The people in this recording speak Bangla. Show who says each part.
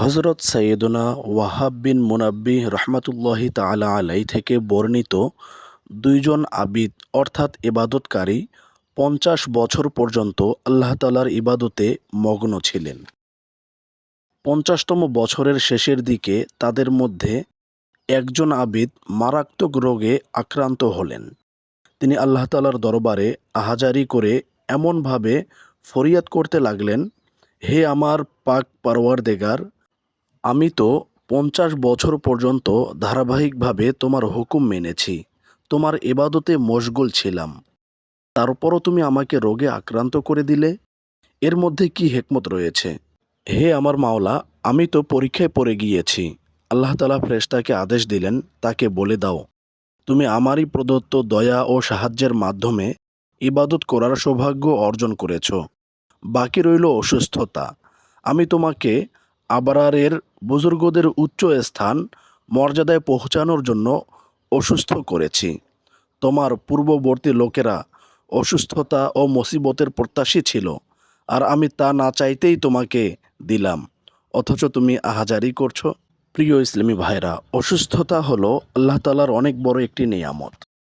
Speaker 1: হযরত সাইয়্যিদুনা ওয়াহাব বিন মুনাব্বিহ রাহমাতুল্লাহি তাআলা আলাইহি থেকে বর্ণিত দুইজন আবিদ অর্থাৎ ইবাদতকারী ৫০ বছর পর্যন্ত আল্লাহ তাআলার ইবাদতে মগ্ন ছিলেন। ৫০তম বছরের শেষের দিকে তাদের মধ্যে একজন আবিদ মারাত্মক রোগে আক্রান্ত হলেন। তিনি আল্লাহ তাআলার দরবারে আহাজারি করে এমনভাবে ফরিয়াদ করতে লাগলেন, হে আমার পাক পরওয়ারদিগার, আমি তো ৫০ বছর পর্যন্ত ধারাবাহিকভাবে তোমার হুকুম মেনেছি, তোমার ইবাদতে মশগুল ছিলাম। তারপরও তুমি আমাকে রোগে আক্রান্ত করে দিলে। এর মধ্যে কি হিকমত রয়েছে? হে আমার মাওলা, আমি তো পরীক্ষায় পড়ে গিয়েছি। আল্লাহ তাআলা ফেরেশতাকে আদেশ দিলেন, তাকে বলে দাও, তুমি আমারই প্রদত্ত দয়া ও সাহায্যের মাধ্যমে ইবাদত করার সৌভাগ্য অর্জন করেছ। বাকি রইল অসুস্থতা। আমি তোমাকে আবরারের বুজুর্গদের উচ্চ স্থান মর্যাদায় পৌঁছানোর জন্য অসুস্থ করেছি। তোমার পূর্ববর্তী লোকেরা অসুস্থতা ও মুসিবতের প্রত্যাশী ছিল, আর আমি তা না চাইতেই তোমাকে দিলাম, অথচ তুমি আহাজারি করছো। প্রিয় ইসলামী ভাইরা, অসুস্থতা হলো আল্লাহ তাআলার অনেক বড় একটি নিয়ামত।